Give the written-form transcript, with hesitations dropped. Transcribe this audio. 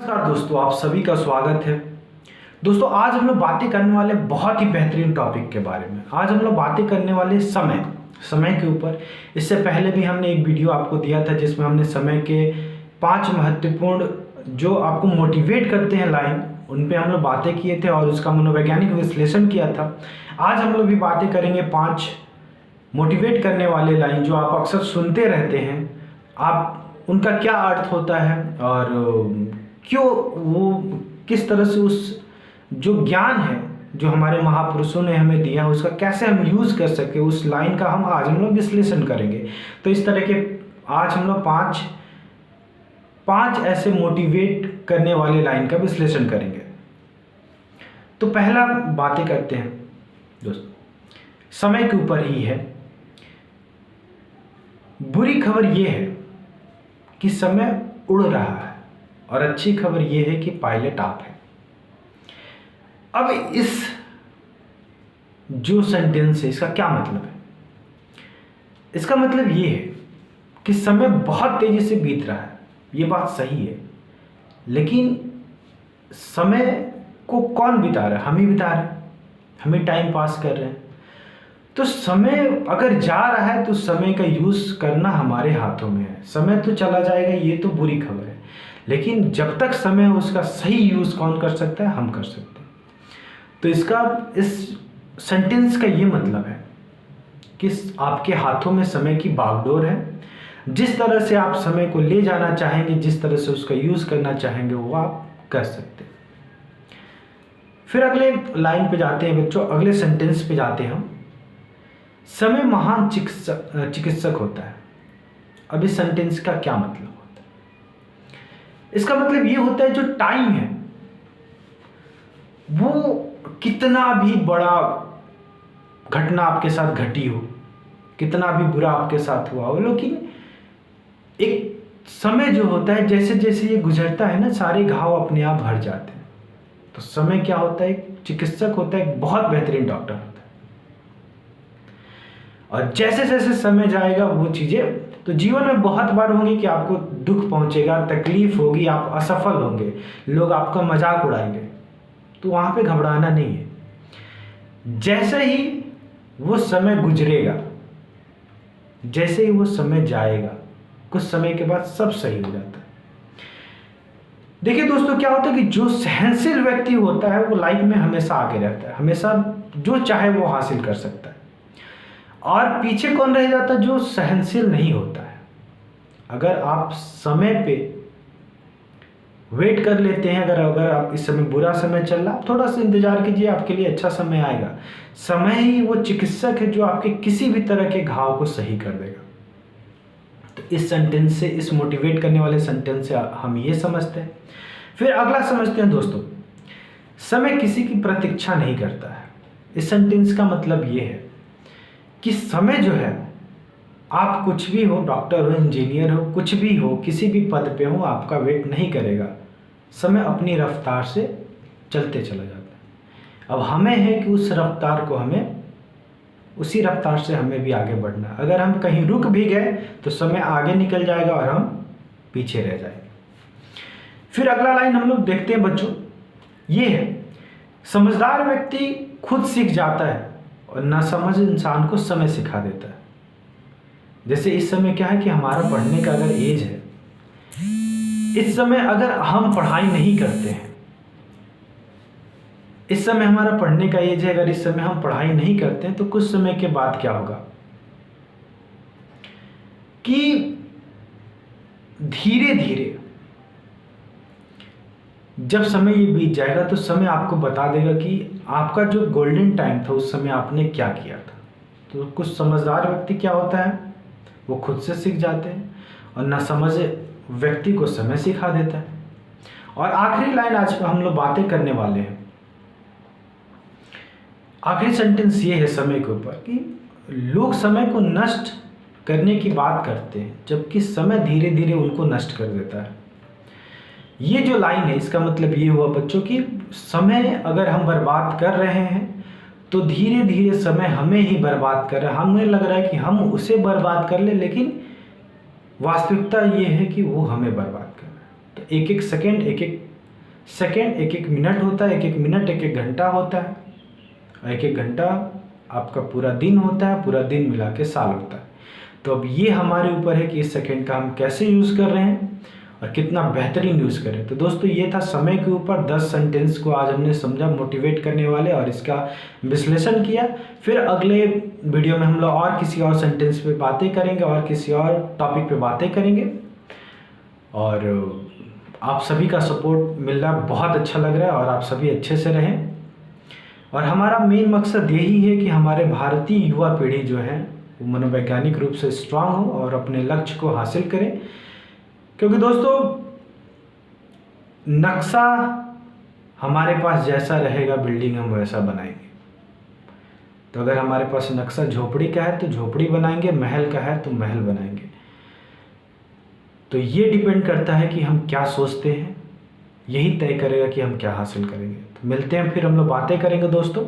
नमस्कार दोस्तों, आप सभी का स्वागत है। दोस्तों, आज हम लोग बातें करने वाले बहुत ही बेहतरीन टॉपिक के बारे में। आज हम लोग बातें करने वाले समय के ऊपर। इससे पहले भी हमने एक वीडियो आपको दिया था जिसमें हमने समय के 5 महत्वपूर्ण जो आपको मोटिवेट करते हैं लाइन, उन पे हम लोग बातें किए थे और उसका मनोवैज्ञानिक विश्लेषण किया था। आज हम लोग भी बातें करेंगे 5 मोटिवेट करने वाले लाइन जो आप अक्सर सुनते रहते हैं। आप उनका क्या अर्थ होता है और क्यों वो किस तरह से उस जो ज्ञान है जो हमारे महापुरुषों ने हमें दिया उसका कैसे हम यूज़ कर सके, उस लाइन का आज हम लोग विश्लेषण करेंगे। तो इस तरह के आज हम लोग पांच ऐसे मोटिवेट करने वाले लाइन का विश्लेषण करेंगे। तो पहला बातें करते हैं दोस्तों, समय के ऊपर ही है। बुरी खबर यह है कि समय उड़ रहा है और अच्छी खबर यह है कि पायलट आप हैं। अब इस जो सेंटेंस है इसका क्या मतलब है? इसका मतलब यह है कि समय बहुत तेजी से बीत रहा है, ये बात सही है, लेकिन समय को कौन बिता रहा है? हम ही बिता रहे हैं, हम ही टाइम पास कर रहे हैं। तो समय अगर जा रहा है तो समय का यूज़ करना हमारे हाथों में है। समय तो चला जाएगा, ये तो बुरी खबर है, लेकिन जब तक समय है उसका सही यूज़ कौन कर सकता है? हम कर सकते हैं। तो इस सेंटेंस का ये मतलब है कि आपके हाथों में समय की बागडोर है। जिस तरह से आप समय को ले जाना चाहेंगे, जिस तरह से उसका यूज़ करना चाहेंगे, वो आप कर सकते हैं। फिर अगले लाइन पे जाते हैं बच्चों, अगले सेंटेंस पे जाते हैं हम। समय महान चिकित्सक होता है। अब इस सेंटेंस का क्या मतलब होता है? इसका मतलब ये होता है जो टाइम है वो कितना भी बड़ा घटना आपके साथ घटी हो, कितना भी बुरा आपके साथ हुआ हो, लेकिन एक समय जो होता है जैसे जैसे ये गुजरता है ना, सारे घाव अपने आप भर जाते हैं। तो समय क्या होता है? एक चिकित्सक होता है, एक बहुत बेहतरीन डॉक्टर होता है। और जैसे जैसे समय जाएगा वो चीज़ें तो जीवन में बहुत बार होंगी कि आपको दुख पहुंचेगा, तकलीफ होगी, आप असफल होंगे, लोग आपका मजाक उड़ाएंगे, तो वहाँ पे घबराना नहीं है। जैसे ही वो समय गुजरेगा, जैसे ही वो समय जाएगा, कुछ समय के बाद सब सही हो जाता है। देखिए दोस्तों, क्या होता है कि जो सहनशील व्यक्ति होता है वो लाइफ में हमेशा आगे रहता है, हमेशा जो चाहे वो हासिल कर सकता है। और पीछे कौन रह जाता है? जो सहनशील नहीं होता है। अगर आप समय पे वेट कर लेते हैं, अगर आप इस समय बुरा समय चल रहा, थोड़ा सा इंतजार कीजिए, आपके लिए अच्छा समय आएगा। समय ही वो चिकित्सक है जो आपके किसी भी तरह के घाव को सही कर देगा। तो इस सेंटेंस से, इस मोटिवेट करने वाले सेंटेंस से हम ये समझते हैं। फिर अगला समझते हैं दोस्तों, समय किसी की प्रतीक्षा नहीं करता है। इस सेंटेंस का मतलब ये है कि समय जो है, आप कुछ भी हो, डॉक्टर हो, इंजीनियर हो, कुछ भी हो, किसी भी पद पे हो, आपका वेट नहीं करेगा। समय अपनी रफ्तार से चलते चला जाता है। अब हमें है कि उस रफ्तार को उसी रफ्तार से हमें भी आगे बढ़ना है। अगर हम कहीं रुक भी गए तो समय आगे निकल जाएगा और हम पीछे रह जाएंगे। फिर अगला लाइन हम लोग देखते हैं बच्चों, ये है, समझदार व्यक्ति खुद सीख जाता है और नासमझ इंसान को समय सिखा देता है। जैसे इस समय क्या है कि हमारा पढ़ने का अगर एज है, इस समय अगर हम पढ़ाई नहीं करते हैं, इस समय हमारा पढ़ने का एज है, अगर इस समय हम पढ़ाई नहीं करते हैं तो कुछ समय के बाद क्या होगा कि धीरे धीरे जब समय ये बीत जाएगा तो समय आपको बता देगा कि आपका जो गोल्डन टाइम था उस समय आपने क्या किया था। तो कुछ समझदार व्यक्ति क्या होता है, वो खुद से सीख जाते हैं और नासमझ व्यक्ति को समय सिखा देता है। और आखिरी लाइन आज हम लोग बातें करने वाले हैं, आखिरी सेंटेंस ये है समय के ऊपर कि लोग समय को नष्ट करने की बात करते हैं जबकि समय धीरे धीरे उनको नष्ट कर देता है। ये जो लाइन है इसका मतलब ये हुआ बच्चों कि समय अगर हम बर्बाद कर रहे हैं तो धीरे धीरे समय हमें ही बर्बाद कर रहा है। हमें लग रहा है कि हम उसे बर्बाद कर ले, लेकिन वास्तविकता ये है कि वो हमें बर्बाद कर रहा है। तो एक एक सेकेंड, एक एक सेकेंड एक एक मिनट होता है, एक एक मिनट एक एक घंटा होता है, और एक एक घंटा आपका पूरा दिन होता है, पूरा दिन मिला के साल होता है। तो अब ये हमारे ऊपर है कि इस सेकेंड का हम कैसे यूज़ कर रहे हैं और कितना बेहतरीन यूज़ करें। तो दोस्तों ये था समय के ऊपर 10 सेंटेंस को आज हमने समझा, मोटिवेट करने वाले, और इसका विश्लेषण किया। फिर अगले वीडियो में हम लोग और किसी और सेंटेंस पे बातें करेंगे और किसी और टॉपिक पे बातें करेंगे। और आप सभी का सपोर्ट मिल रहा है, बहुत अच्छा लग रहा है, और आप सभी अच्छे से रहें। और हमारा मेन मकसद यही है कि हमारे भारतीय युवा पीढ़ी जो है वो मनोवैज्ञानिक रूप से स्ट्रांग हो और अपने लक्ष्य को हासिल करें। क्योंकि दोस्तों नक्शा हमारे पास जैसा रहेगा बिल्डिंग हम वैसा बनाएंगे। तो अगर हमारे पास नक्शा झोपड़ी का है तो झोपड़ी बनाएंगे, महल का है तो महल बनाएंगे। तो ये डिपेंड करता है कि हम क्या सोचते हैं, यही तय करेगा कि हम क्या हासिल करेंगे। तो मिलते हैं, फिर हम लोग बातें करेंगे दोस्तों।